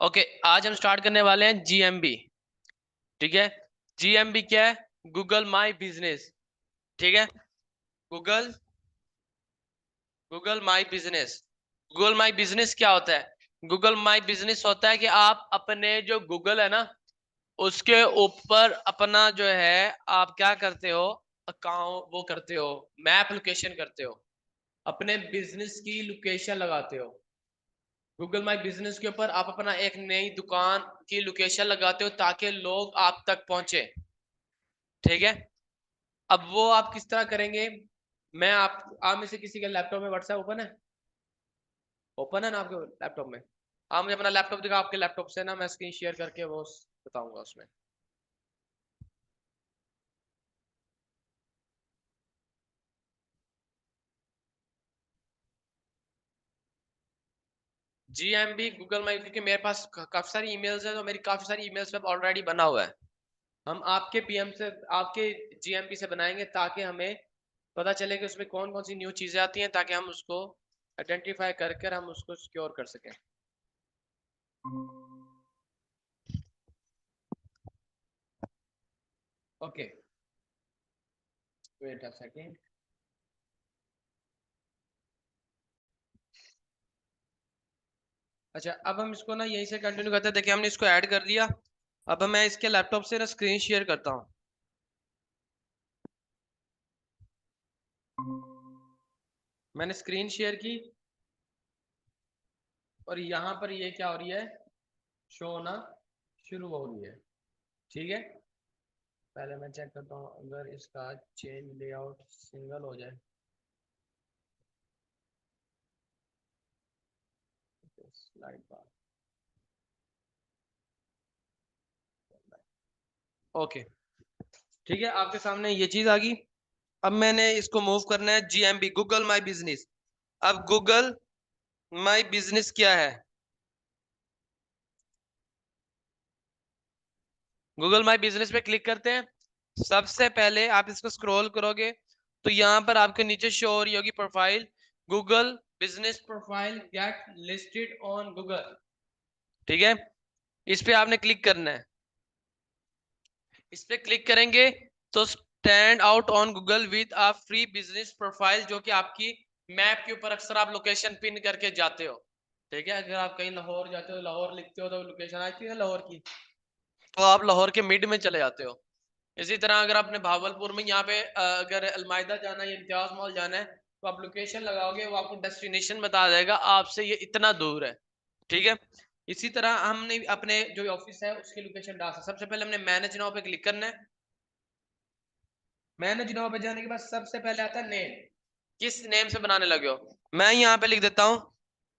Okay, आज हम start करने वाले हैं जीएमबी। ठीक है, जीएमबी क्या है? Google my business. ठीक है, Google Google my business. Google my business क्या होता है? गूगल माई बिजनेस होता है कि आप अपने जो गूगल है ना, उसके ऊपर अपना जो है आप क्या करते हो, अकाउंट वो करते हो, मैप लोकेशन करते हो, अपने बिजनेस की लोकेशन लगाते हो। गूगल माई बिजनेस के ऊपर आप अपना एक नई दुकान की लोकेशन लगाते हो ताकि लोग आप तक पहुंचे। ठीक है, अब वो आप किस तरह करेंगे? मैं आप में से किसी के लैपटॉप में व्हाट्सएप ओपन है? ओपन है ना आपके लैपटॉप में? आप मुझे अपना लैपटॉप दिखा, आपके लैपटॉप से ना मैं स्क्रीन शेयर करके वो बताऊंगा उसमें। जीएमबी गूगल माई, क्योंकि मेरे पास काफी सारी ईमेल्स है, तो मेरी काफी सारी ईमेल्स पे ऑलरेडी बना हुआ है। हम आपके पीएम से, आपके जीएमबी से बनाएंगे ताकि हमें पता चले कि उसमें कौन कौन सी न्यू चीजें आती हैं, ताकि हम उसको आइडेंटिफाई कर हम उसको सिक्योर कर सकें। Okay, wait a second. अच्छा, अब हम इसको ना यहीं से कंटिन्यू करते हैं। देखिए, हमने इसको ऐड कर दिया। अब मैं इसके लैपटॉप से ना स्क्रीन शेयर करता हूँ। मैंने स्क्रीन शेयर की और यहाँ पर ये क्या हो रही है, शो होना शुरू हो रही है। ठीक है, पहले मैं चेक करता हूँ अगर इसका चेंज लेआउट सिंगल हो जाए। स्लाइड बार। ओके, ठीक है, आपके सामने ये चीज आ गई। अब मैंने इसको मूव करना है जीएमबी, गूगल माई बिजनेस। अब गूगल माई बिजनेस क्या है? गूगल माई बिजनेस पे क्लिक करते हैं। सबसे पहले आप इसको स्क्रॉल करोगे तो यहाँ पर आपके नीचे शो हो रही होगी profile, Google business profile get listed on Google. ठीक है, इस पे आपने क्लिक करना है। इस पे क्लिक करेंगे तो stand out on Google with a free business profile, जो कि आपकी मैप के ऊपर अक्सर आप लोकेशन पिन करके जाते हो। ठीक है, अगर आप कहीं लाहौर जाते हो, लाहौर लिखते हो तो लोकेशन आती है लाहौर की, तो आप लाहौर के मिड में चले जाते हो। इसी तरह अगर आपने भावलपुर में यहाँ पे अगर अलमायदा जाना है या इम्तियाज मॉल जाना है, तो आप लोकेशन लगाओगे, वो आपको डेस्टिनेशन बता देगा आपसे ये इतना दूर है। ठीक है, इसी तरह हमने अपने जो ऑफिस है उसकी लोकेशन डाल सकते। सबसे पहले हमने मैनेज नाउ पे क्लिक करना है। मैनेज नाउ पे जाने के बाद सबसे पहले आता है नेम। किस नेम से बनाने लगे हो? मैं यहाँ पे लिख देता हूँ,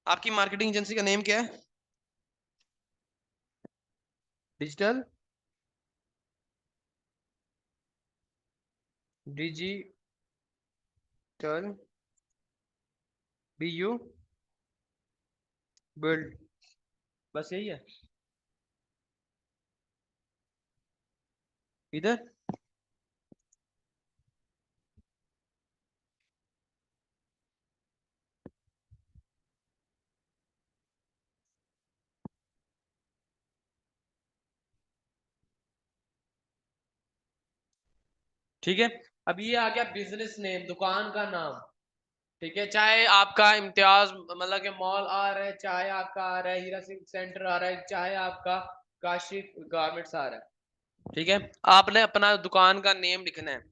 आपकी मार्केटिंग एजेंसी का नेम क्या है? डिजिटल डिजिटल BU बिल्ड, बस यही है इधर। ठीक है, अब ये आ गया बिजनेस नेम, दुकान का नाम। ठीक है, चाहे आपका इम्तियाज मतलब के मॉल आ रहा है, चाहे आपका आ रहा है हीरा सिंह सेंटर आ रहा है, चाहे आपका काशिफ गारमेंट्स आ रहा है। ठीक है, आपने अपना दुकान का नेम लिखना है।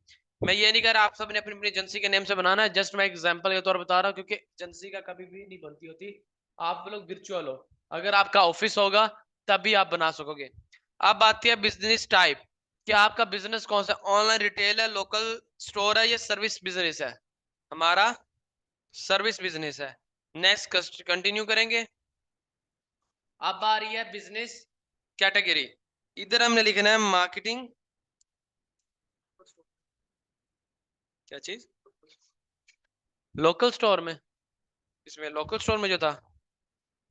मैं ये नहीं कह रहा आप सबने अपनी अपनी एजेंसी के नेम से बनाना है, जस्ट मैं एग्जांपल के तौर पर बता रहा हूँ, क्योंकि एजेंसी का कभी भी नहीं बनती होती। आप लोग वर्चुअल हो, अगर आपका ऑफिस होगा तभी आप बना सकोगे। अब आती है बिजनेस टाइप, कि आपका बिजनेस कौन सा, ऑनलाइन रिटेल है, लोकल स्टोर है, या सर्विस बिजनेस है? हमारा सर्विस बिजनेस है। नेक्स्ट कंटिन्यू करेंगे। अब आ रही है बिजनेस कैटेगरी। इधर हमने लिखना है मार्केटिंग, क्या चीज, लोकल स्टोर में। इसमें लोकल स्टोर में जो था,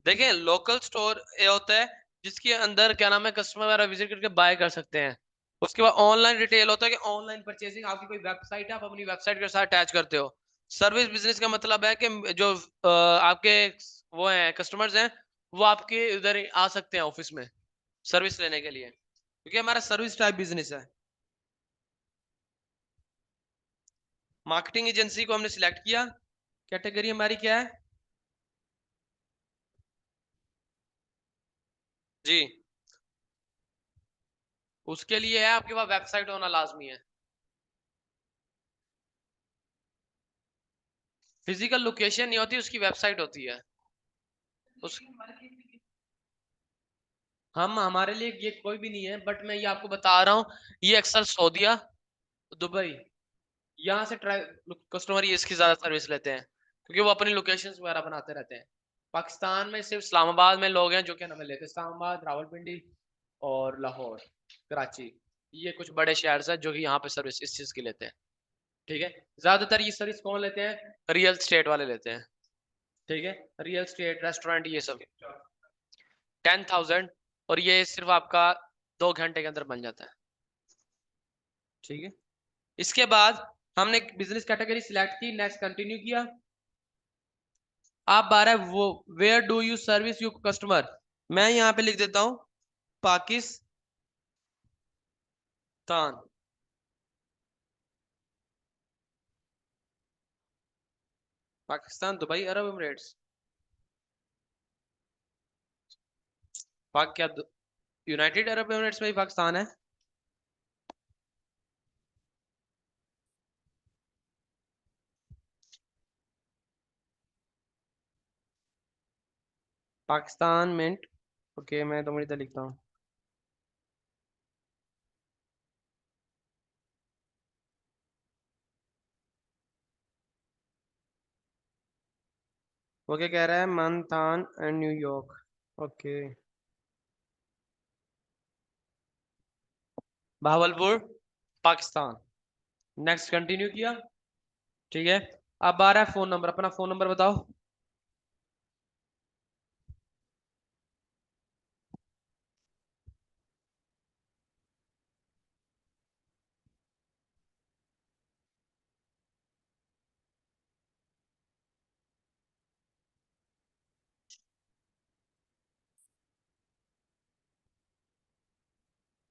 देखें लोकल स्टोर ये होता है जिसके अंदर क्या नाम है, कस्टमर वगैरह विजिट करके बाय कर सकते हैं। उसके बाद ऑनलाइन रिटेल होता है कि ऑनलाइन परचेसिंग, आपकी कोई वेबसाइट है, आप अपनी वेबसाइट के साथ अटैच करते हो। सर्विस बिजनेस का मतलब है कि जो आपके वो हैं कस्टमर्स हैं, वो आपके उधर आ सकते हैं ऑफिस में सर्विस लेने के लिए, क्योंकि हमारा सर्विस टाइप बिजनेस है। मार्केटिंग एजेंसी को हमने सिलेक्ट किया, कैटेगरी हमारी क्या है जी। उसके लिए है आपके पास वेबसाइट होना लाजमी है। फिजिकल लोकेशन नहीं होती, उसकी वेबसाइट होती है। उस हम हमारे लिए ये कोई भी नहीं है, बट मैं ये आपको बता रहा हूँ, ये अक्सर सऊदीया, दुबई, यहाँ से कस्टमर ये इसकी ज्यादा सर्विस लेते हैं, क्योंकि वो अपनी लोकेशंस वगैरह बनाते रहते हैं। पाकिस्तान में सिर्फ इस्लामाबाद में लोग हैं जो क्या नाम लेते हैं, इस्लामाबाद, रावलपिंडी और लाहौर, कराची, ये कुछ बड़े शहर हैं जो कि यहाँ पे सर्विस इस चीज की लेते हैं। ठीक है, ज्यादातर ये सर्विस कौन लेते हैं, रियल स्टेट वाले लेते हैं। ठीक है, रियल स्टेट, रेस्टोरेंट, ये सब 10,000, और ये सिर्फ आपका 2 घंटे के अंदर बन जाता है। ठीक है, इसके बाद हमने बिजनेस कैटेगरी सिलेक्ट की, नेक्स्ट कंटिन्यू किया। आप 12 वो where do you service you customer, मैं यहाँ पे लिख देता हूँ Pakistan, Pakistan, Dubai, Arab Emirates, पाक क्या, यूनाइटेड अरब एमिरेट्स में ही पाकिस्तान है। पाकिस्तान मिनट, ओके मैं तो मुझे लिखता हूँ। वो क्या कह रहा है, मंथान and New York, okay, Bahawalpur, Pakistan, next continue किया। ठीक है, अब आ रहा है फोन नंबर, अपना फोन नंबर बताओ।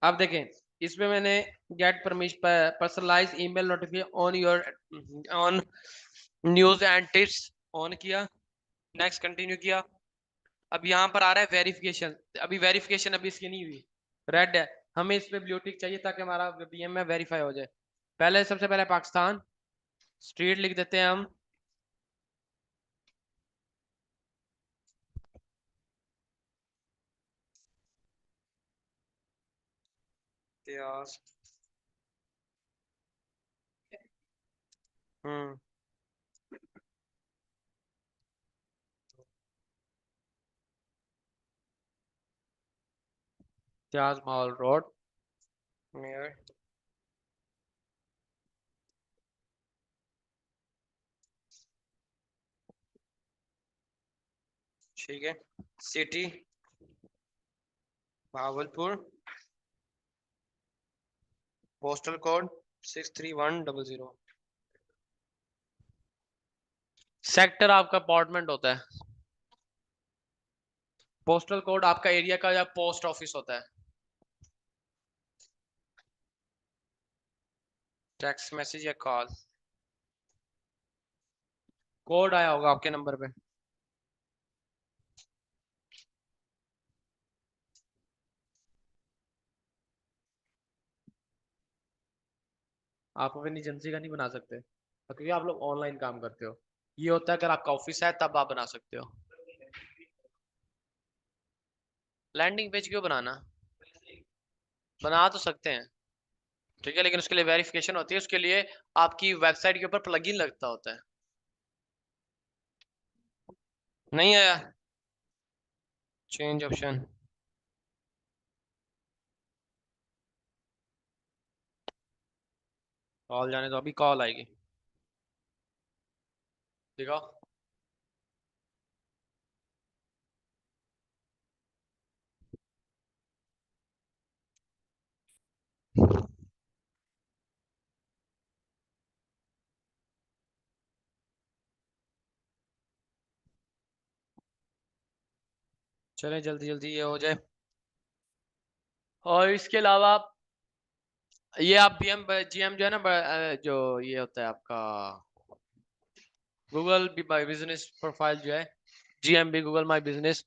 अब देखें, इसमें मैंने get permission, personalize email notification on your, on news and tips on किया, नेक्स्ट कंटिन्यू किया। अब यहाँ पर आ रहा है वेरिफिकेशन, अभी वेरिफिकेशन अभी इसकी नहीं हुई, रेड है, हमें इस पे ब्लू टिक चाहिए ताकि हमारा बीएम में वेरीफाई हो जाए। पहले सबसे पहले पाकिस्तान, स्ट्रीट लिख देते हैं हम, इतिहास, हम्म, इतिहास माहौल रोड, मेयर, ठीक है, city Bahawalpur, postal code 63100, sector आपका अपार्टमेंट होता है, पोस्टल कोड आपका एरिया का या पोस्ट ऑफिस होता है। टेक्स्ट मैसेज या कॉल, कोड आया होगा आपके नंबर पे। आप अपनी एजेंसी का नहीं बना सकते क्योंकि आप लोग ऑनलाइन काम करते हो, ये होता है अगर आपका ऑफिस है तब आप बना सकते हो। लैंडिंग पेज क्यों बनाना, बना तो सकते हैं, ठीक है, लेकिन उसके लिए वेरिफिकेशन होती है, उसके लिए आपकी वेबसाइट के ऊपर प्लगइन लगता होता है। नहीं आया, चेंज ऑप्शन, कॉल जाने दो, अभी कॉल आएगी, देखो। चलें जल्दी जल्दी ये हो जाए। और इसके अलावा ये आप बीएम जीएम जो है ना जो ये होता है आपका गूगल माई बिजनेस प्रोफाइल जो है, जीएमबी गूगल माई बिजनेस।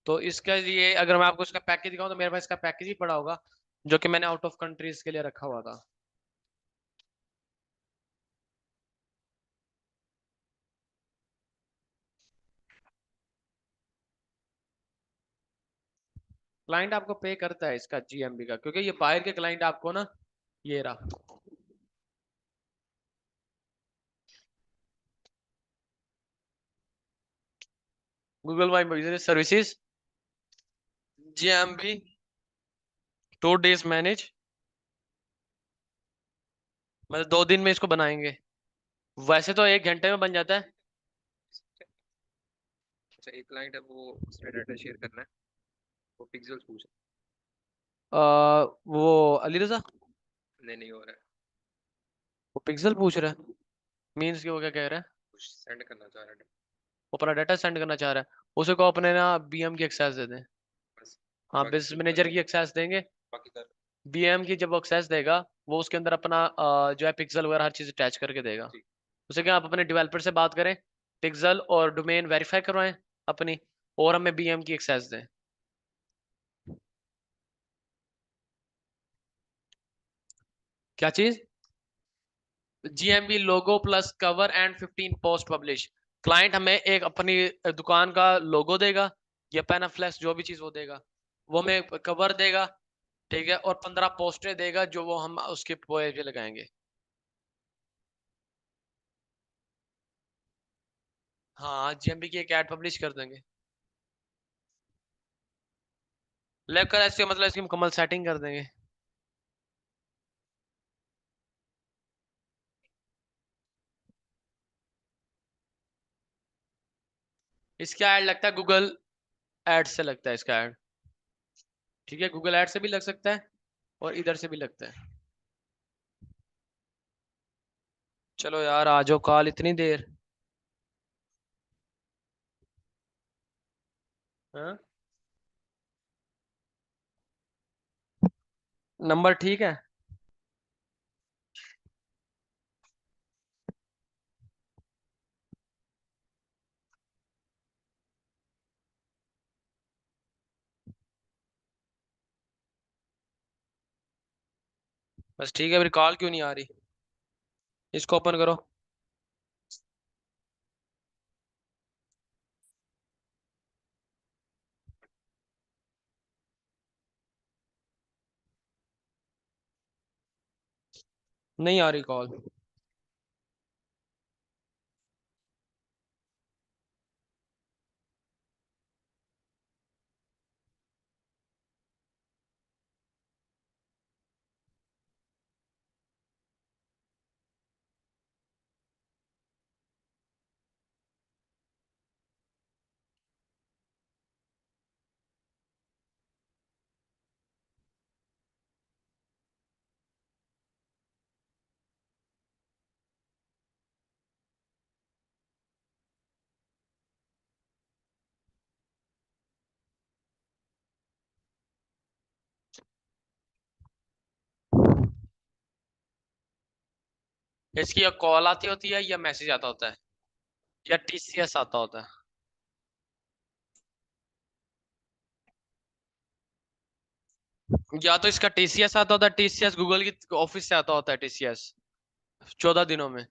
तो इसका ये अगर मैं आपको इसका पैकेज दिखाऊं तो मेरे पास इसका पैकेज ही पड़ा होगा जो कि मैंने आउट ऑफ कंट्रीज के लिए रखा हुआ था। क्लाइंट आपको पे करता है इसका जीएमबी का, क्योंकि ये बाहर के क्लाइंट आपको ना, ये रहा Google my business services GMB 2 days manage, मतलब 2 दिन में इसको बनाएंगे। वैसे तो 1 घंटे में बन जाता है। अच्छा, एक क्लाइंट है वो उसने डाटा शेयर करना है, वो पिक्सेल्स पूछ वो अली रजा, नहीं हो रहा है। वो पिक्सल पूछ रहा है, मीन्स कि वो क्या कह रहा है, कुछ सेंड करना चाह रहा है, वो अपना डाटा सेंड करना चाह रहा है, उसे को अपने ना बीएम की एक्सेस दे दें। बस। हाँ, बाकी बिजनेस तो मैनेजर की एक्सेस देंगे। बाकी कर। बीएम की जब वो एक्सेस देगा, वो उसके अंदर अपना जो है पिक्सल वगैरह हर चीज अटैच करके देगा। ठीक। उसे क्या, आप अपने डेवलपर से बात करें, पिक्सल और डोमेन वेरीफाई करवाएं अपनी, और हमें बीएम की एक्सेस दें। क्या चीज? GMB logo plus cover and 15 post publish. Client हमें एक अपनी दुकान का लोगो देगा या पैनाफ्लेक्स जो भी चीज वो देगा, वो हमें कवर देगा, ठीक है, और 15 पोस्टें देगा जो वो हम उसके पेज पे लगाएंगे। हाँ, जीएमबी की एक ऐड पब्लिश कर देंगे, लेकर ऐसे मतलब इसकी मुकम्मल सेटिंग कर देंगे। इसका ऐड लगता है गूगल एड से लगता है इसका ऐड, ठीक है, गूगल एड से भी लग सकता है और इधर से भी लगता है। चलो यार आ जाओ, कॉल इतनी देर। हाँ, नंबर ठीक है। बस ठीक है, फिर कॉल क्यों नहीं आ रही? इसको ओपन करो। नहीं आ रही कॉल। इसकी या कॉल आती होती है या मैसेज आता होता है या टीसीएस आता होता है? या तो इसका टीसीएस आता होता है, टीसीएस गूगल की ऑफिस से आता होता है टीसीएस 14 दिनों में।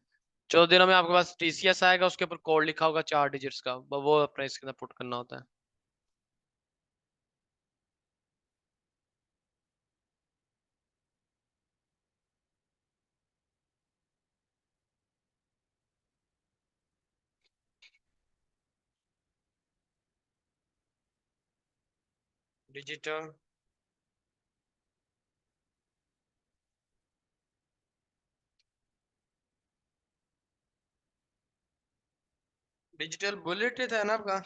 14 दिनों में आपके पास टीसीएस आएगा, उसके ऊपर कोड लिखा होगा 4 डिजिट्स का, वो अपने इसके अंदर पुट करना होता है। डिजिटल डिजिटल बुलेट था ना आपका?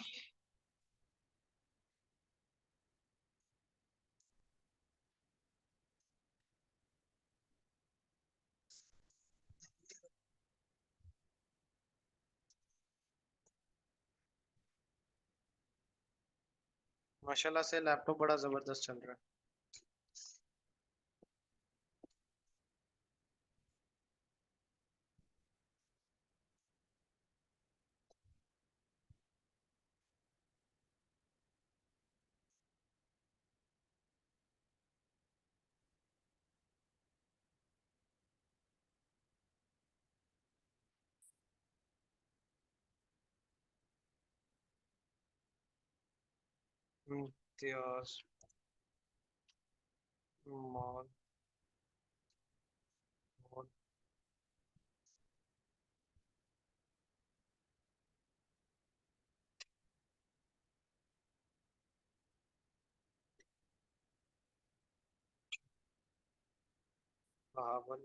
माशाल्लाह से लैपटॉप बड़ा जबरदस्त चल रहा है। Imtiaz mall mall. बावन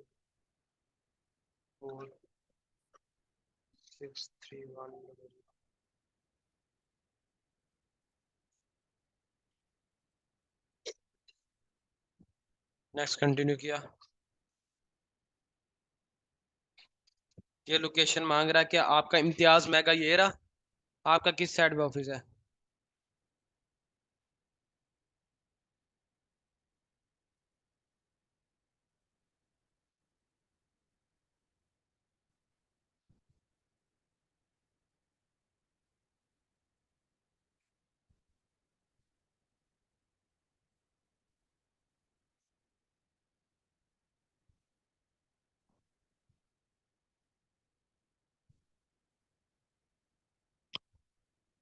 4631। नेक्स्ट कंटिन्यू किया। ये लोकेशन मांग रहा है कि आपका इम्तियाज मेगा ये रहा, आपका किस साइड पे ऑफिस है?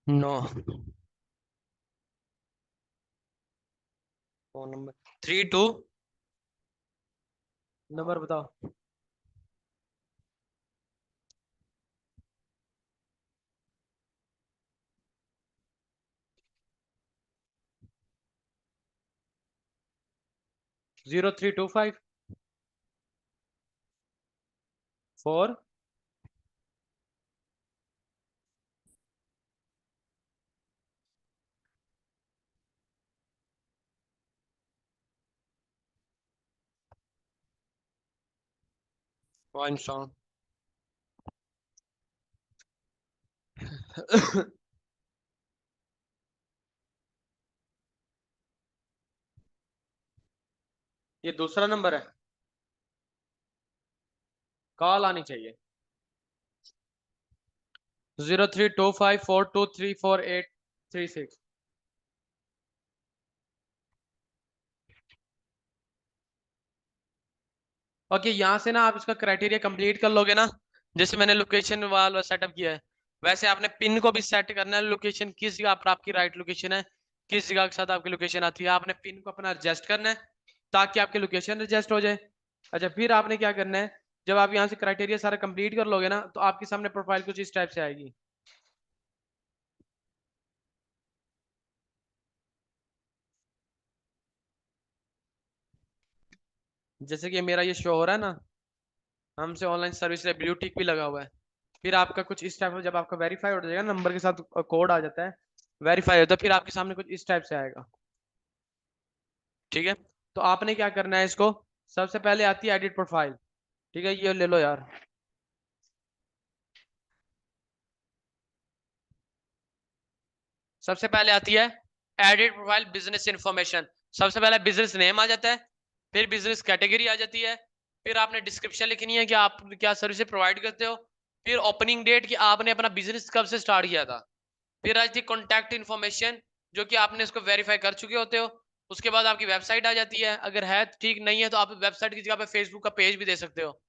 नो। Phone number 32। नंबर बताओ। 0325 4 पॉइंट सॉन्ग। ये दूसरा नंबर है, कॉल आनी चाहिए। 0325423486। ओके, यहाँ से ना आप इसका क्राइटेरिया कंप्लीट कर लोगे ना, जैसे मैंने लोकेशन वाला सेटअप किया है, वैसे आपने पिन को भी सेट करना है। लोकेशन किस जगह पर आपकी राइट लोकेशन है, किस जगह के साथ आपकी लोकेशन आती है, आपने पिन को अपना एडजस्ट करना है ताकि आपकी लोकेशन एडजस्ट हो जाए। अच्छा, फिर आपने क्या करना है, जब आप यहाँ से क्राइटेरिया सारा कंप्लीट कर लोगे ना, तो आपके सामने प्रोफाइल कुछ इस टाइप से आएगी। जैसे कि मेरा ये शो हो रहा है ना, हमसे ऑनलाइन सर्विस है, ब्लू टिक भी लगा हुआ है। फिर आपका कुछ इस टाइप, जब आपका वेरीफाई हो जाएगा, नंबर के साथ कोड आ जाता है, वेरीफाई होता है, फिर आपके सामने कुछ इस टाइप से आएगा। ठीक है, तो आपने क्या करना है, इसको सबसे पहले आती है एडिट प्रोफाइल। ठीक है, ये ले लो यार। सबसे पहले आती है एडिट प्रोफाइल बिजनेस इंफॉर्मेशन। सबसे पहले बिजनेस नेम आ जाता है, फिर बिजनेस कैटेगरी आ जाती है, फिर आपने डिस्क्रिप्शन लिखनी है कि आप क्या सर्विस प्रोवाइड करते हो, फिर ओपनिंग डेट कि आपने अपना बिजनेस कब से स्टार्ट किया था, फिर आती है कॉन्टैक्ट इन्फॉर्मेशन जो कि आपने इसको वेरीफाई कर चुके होते हो। उसके बाद आपकी वेबसाइट आ जाती है, अगर है ठीक, नहीं है तो आप वेबसाइट की जगह पे फेसबुक का पेज भी दे सकते हो।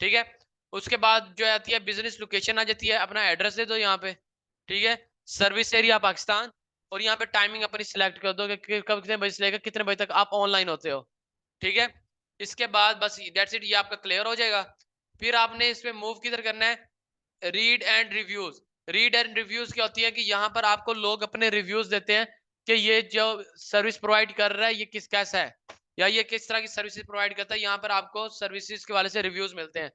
ठीक है, उसके बाद जो आती है बिजनेस लोकेशन आ जाती है, अपना एड्रेस दे दो यहाँ पे। ठीक है, सर्विस एरिया पाकिस्तान, और यहाँ पे टाइमिंग अपनी सिलेक्ट कर दो कि कब कितने बजे से लेकर कितने बजे तक आप ऑनलाइन होते हो। ठीक है, इसके बाद बस दैट्स इट, ये आपका क्लियर हो जाएगा। फिर आपने इसमें मूव किधर करना है, read and reviews. Read and reviews क्या होती है कि यहाँ पर आपको लोग अपने रिव्यूज देते हैं कि ये जो सर्विस प्रोवाइड कर रहा है ये किस कैसा है, या ये किस तरह की सर्विसेज प्रोवाइड करता है, यहाँ पर आपको सर्विसेज के वाले से रिव्यूज मिलते हैं।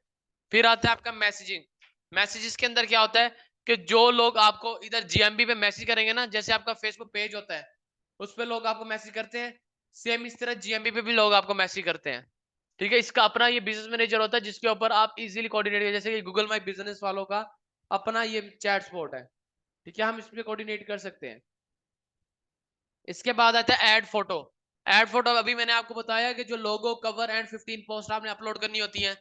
फिर आता है आपका मैसेजिंग। मैसेजेस के अंदर क्या होता है कि जो लोग आपको इधर जीएमबी पे मैसेज करेंगे ना, जैसे आपका फेसबुक पेज होता है उस पे लोग आपको मैसेज करते हैं, सेम इस तरह जीएमबी पे भी लोग आपको मैसेज करते हैं। ठीक है, इसका अपना ये बिजनेस मैनेजर होता है जिसके ऊपर आप इजीली कोऑर्डिनेट कर, जैसे कि गूगल माई बिजनेस वालों का अपना ये चैट स्पॉट है। ठीक है, हम इस पे कोऑर्डिनेट कर सकते हैं। इसके बाद आता है ऐड फोटो। ऐड फोटो अभी मैंने आपको बताया कि जो लोगो, कवर एंड 15 पोस्ट आपने अपलोड करनी होती है।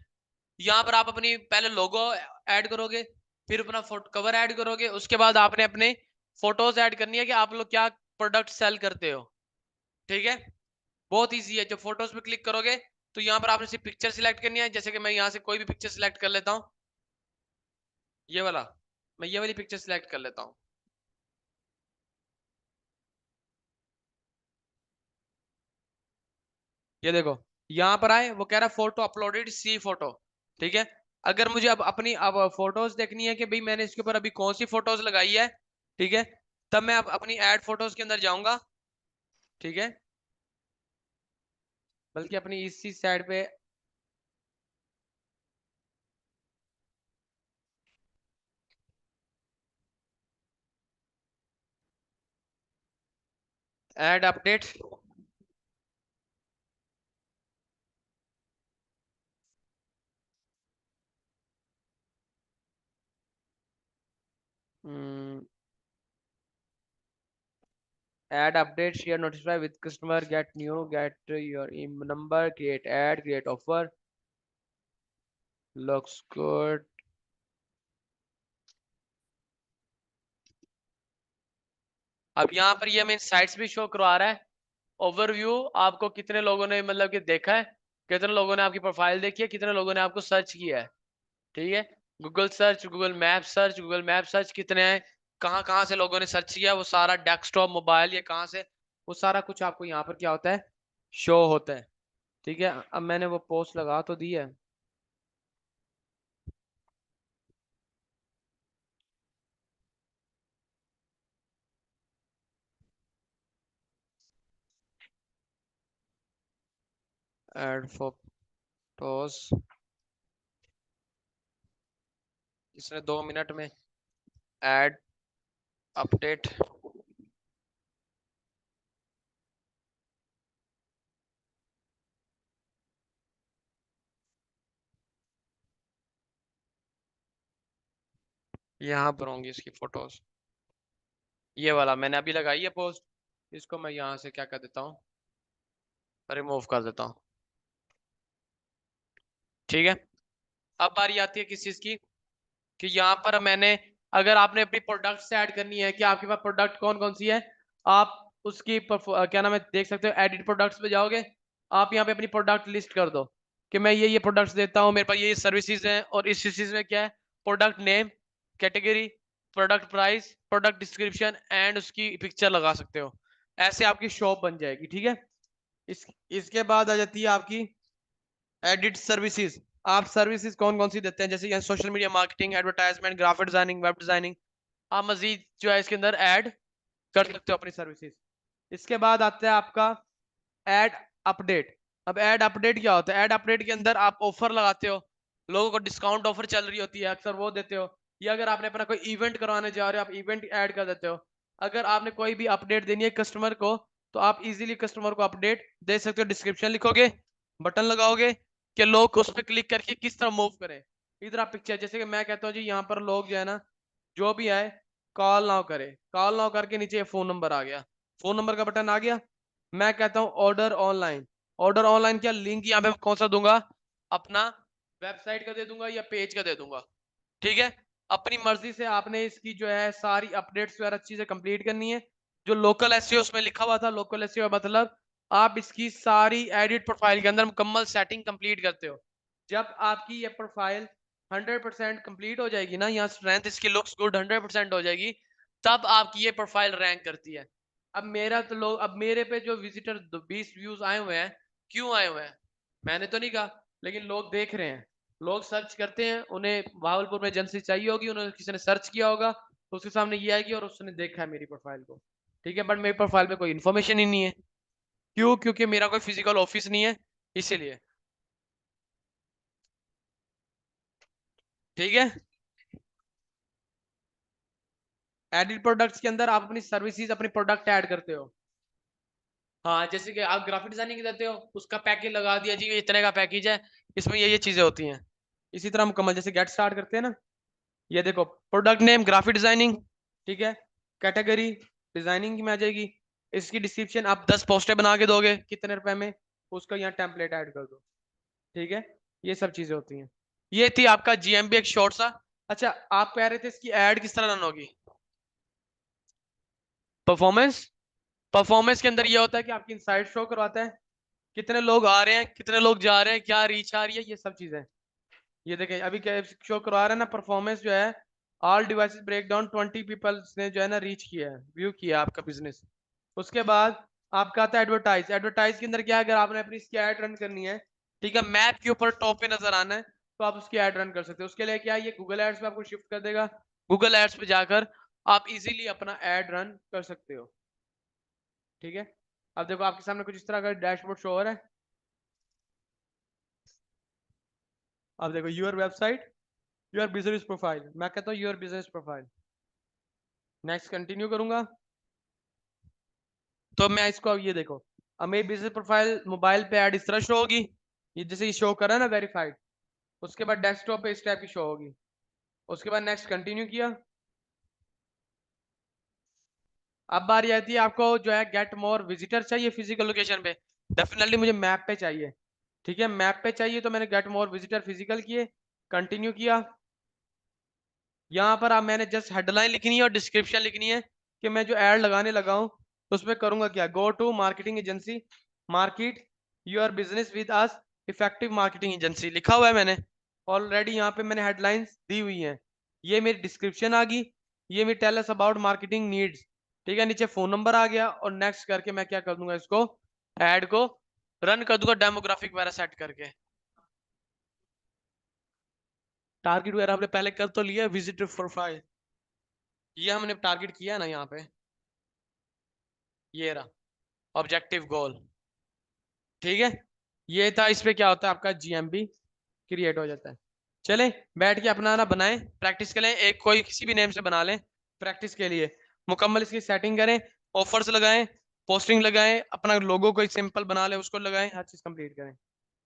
यहाँ पर आप अपनी पहले लोगो ऐड करोगे, फिर अपना कवर ऐड करोगे, उसके बाद आपने अपने फोटोज ऐड करनी है कि आप लोग क्या प्रोडक्ट सेल करते हो। ठीक है, बहुत इजी है। जब फोटोज पे क्लिक करोगे तो यहाँ पर आपने सिर्फ पिक्चर सिलेक्ट करनी है। जैसे कि मैं यहाँ से कोई भी पिक्चर सिलेक्ट कर लेता हूँ, ये वाला, मैं ये वाली पिक्चर सिलेक्ट कर लेता हूँ। ये देखो, यहाँ पर आए, वो कह रहा है फोटो अपलोडेड, सी फोटो। ठीक है, अगर मुझे अब अपनी अब फोटोज देखनी है कि भाई मैंने इसके ऊपर अभी कौन सी फोटोज लगाई है, ठीक है, तब मैं अब अपनी ऐड फोटोज के अंदर जाऊंगा। ठीक है, बल्कि अपनी इसी साइड पे add update, add update, share, notify with customer, get new, get your number, create ad, create offer, looks good। अब यहाँ पर ये मेन साइट्स भी शो करवा रहा है। ओवरव्यू, आपको कितने लोगों ने मतलब कि देखा है, कितने लोगों ने आपकी प्रोफाइल देखी है, कितने लोगों ने आपको सर्च किया है। ठीक है, Google search, Google map search कितने हैं, कहाँ कहाँ से लोगों ने सर्च किया, वो सारा डेस्कटॉप, मोबाइल, ये कहाँ से, वो सारा कुछ आपको यहाँ पर क्या होता है, शो होता है। ठीक है, अब मैंने वो पोस्ट लगा तो दी है। ऐड फोटोज, इसने 2 मिनट में ऐड अपडेट, यहाँ पर होंगी इसकी फोटोज। ये वाला मैंने अभी लगाई है पोस्ट, इसको मैं यहाँ से क्या कर देता हूँ, रिमूव कर देता हूँ। ठीक है, अब बारी आती है किस चीज की, कि यहाँ पर मैंने, अगर आपने अपनी प्रोडक्ट ऐड करनी है कि आपके पास प्रोडक्ट कौन कौन सी है, आप उसकी क्या नाम है देख सकते हो, एडिट प्रोडक्ट्स पे जाओगे, आप यहाँ पे अपनी प्रोडक्ट लिस्ट कर दो कि मैं ये प्रोडक्ट्स देता हूँ, मेरे पास ये सर्विसेज हैं, और इस चीज में क्या है, product name, category, product price, product description and उसकी पिक्चर लगा सकते हो। ऐसे आपकी शॉप बन जाएगी। ठीक है, इस इसके बाद आ जाती है आपकी एडिट सर्विसेज। आप सर्विसेज कौन कौन सी देते हैं, जैसे social media marketing, advertisement, graphic designing, web designing, आप मजीद जो है इसके अंदर ऐड कर सकते हो अपनी सर्विसेज। इसके बाद आता है आपका एड अपडेट। अब एड अपडेट क्या होता है, एड अपडेट के अंदर आप ऑफर लगाते हो, लोगों को डिस्काउंट ऑफर चल रही होती है, अक्सर वो देते हो, या अगर आपने अपना कोई इवेंट करवाने जा रहे हो, आप इवेंट ऐड कर देते हो। अगर आपने कोई भी अपडेट देनी है कस्टमर को, तो आप इजीली कस्टमर को अपडेट दे सकते हो। डिस्क्रिप्शन लिखोगे, बटन लगाओगे कि लोग उस पर क्लिक करके किस तरह मूव करें। इधर आप पिक्चर, जैसे कि मैं कहता हूँ जी यहाँ पर लोग जो है ना, जो भी आए कॉल नाउ करे, कॉल नाउ करके नीचे फोन नंबर आ गया, फोन नंबर का बटन आ गया। मैं कहता हूँ ऑर्डर ऑनलाइन, ऑर्डर ऑनलाइन क्या लिंक यहाँ पे कौन सा दूंगा, अपना वेबसाइट का दे दूंगा या पेज का दे दूंगा। ठीक है, अपनी मर्जी से आपने इसकी जो है सारी अपडेट्स वगैरह अच्छी से कंप्लीट करनी है। जो लोकल एसईओ उसमें लिखा हुआ था, लोकल एसईओ मतलब आप इसकी सारी एडिट प्रोफाइल के अंदर मुकम्मल सेटिंग कंप्लीट करते हो। जब आपकी ये प्रोफाइल 100% कंप्लीट हो जाएगी ना, यहाँ स्ट्रेंथ इसकी लुक्स गुड 100% हो जाएगी, तब आपकी ये प्रोफाइल रैंक करती है। अब मेरा तो लोग, अब मेरे पे जो विजिटर 20 व्यूज आए हुए हैं, क्यों आए हुए हैं, मैंने तो नहीं कहा, लेकिन लोग देख रहे हैं, लोग सर्च करते हैं, उन्हें भावलपुर में एजेंसी चाहिए होगी, उन्होंने किसी ने सर्च किया होगा, तो उसके सामने ये आएगी और उसने देखा है मेरी प्रोफाइल को। ठीक है, बट मेरी प्रोफाइल में कोई इन्फॉर्मेशन ही नहीं है। क्यों? क्योंकि मेरा कोई फिजिकल ऑफिस नहीं है, इसीलिए। ठीक है, एडिट प्रोडक्ट्स के अंदर आप अपनी सर्विसेज, अपनी प्रोडक्ट ऐड करते हो। हाँ, जैसे कि आप ग्राफिक डिजाइनिंग देते हो, उसका पैकेज लगा दिया जी, इतने का पैकेज है, इसमें ये चीजें होती हैं। इसी तरह मुकम्मल जैसे गेट स्टार्ट करते हैं ना, ये देखो, प्रोडक्ट नेम ग्राफिक डिजाइनिंग, ठीक है, कैटेगरी डिजाइनिंग में आ जाएगी, इसकी डिस्क्रिप्शन आप 10 पोस्टें बना के दोगे कितने रुपए में, उसका यहाँ टेम्पलेट ऐड कर दो। ठीक है, ये सब चीजें होती हैं। ये थी आपका जीएमबी एक शॉर्ट सा। अच्छा, आप कह रहे थे इसकी एड किस तरह रन होगी? परफॉर्मेंस, परफॉर्मेंस के अंदर ये होता है कि आपकी इनसाइट शो करवाता है कितने लोग आ रहे हैं, कितने लोग जा रहे हैं, क्या रीच आ रही है, ये सब चीजें। ये देखें अभी क्या शो करवा रहा है ना, परफॉर्मेंस जो है all devices break down 20 peoples ने जो है ना रीच किया है, व्यू किया आपका बिजनेस। उसके बाद आपका आता है एडवर्टाइज। एडवर्टाइज के अंदर क्या है, अगर आपने अपनी इसकी एड रन करनी है, ठीक है, मैप के ऊपर टॉप पे नजर आना है, तो आप उसकी एड रन कर सकते हो। उसके लिए क्या है, ये गूगल एड्स पे आपको शिफ्ट कर देगा। गूगल एड्स पे जाकर आप इजीली अपना एड रन कर सकते हो। ठीक है, अब देखो आपके सामने कुछ इस तरह का डैशबोर्ड शो हो रहा है। अब देखो your website, your business profile, मैं कहता हूँ your business profile. Next continue करूंगा तो मैं इसको, अब ये देखो, अब मेरी बिजनेस प्रोफाइल मोबाइल पे ऐड इस तरह शो होगी, ये जैसे ये शो करा ना वेरीफाइड। उसके बाद डेस्कटॉप पे इस टाइप की शो होगी। उसके बाद नेक्स्ट कंटिन्यू किया। अब बारी आती है आपको जो है गेट मोर विजिटर चाहिए फिजिकल लोकेशन पे, डेफिनेटली मुझे मैप पे चाहिए। ठीक है, मैप पे चाहिए तो मैंने गेट मोर विजिटर फिजिकल किए, कंटिन्यू किया। यहाँ पर अब मैंने जस्ट हेडलाइन लिखनी है और डिस्क्रिप्शन लिखनी है कि मैं जो एड लगाने लगा हूँ तो उसमें करूंगा क्या, go to marketing agency, market your business with us, effective marketing agency लिखा हुआ है मैंने ऑलरेडी। यहाँ पे मैंने हेडलाइंस दी हुई हैं, ये मेरी डिस्क्रिप्शन आ गई, ये मेरी tell us about marketing needs. ठीक है, नीचे फोन नंबर आ गया और नेक्स्ट करके मैं क्या कर दूंगा, इसको एड को रन कर दूंगा डेमोग्राफिक वगैरह सेट करके। टारगेट वगैरह आपने पहले कर तो लिया, विजिटर प्रोफाइल ये हमने टारगेट किया ना यहाँ पे, ये रहा ऑब्जेक्टिव गोल। ठीक है, ये था। इस पे क्या होता है आपका जीएमबी क्रिएट हो जाता है। चले बैठ के अपना ना बनाएं, प्रैक्टिस करें, एक कोई किसी भी नेम से बना लें प्रैक्टिस के लिए। मुकम्मल इसकी सेटिंग करें, ऑफर्स लगाएं, पोस्टिंग लगाएं, अपना लोगो कोई सिंपल बना ले उसको लगाएं, हर चीज कंप्लीट करें।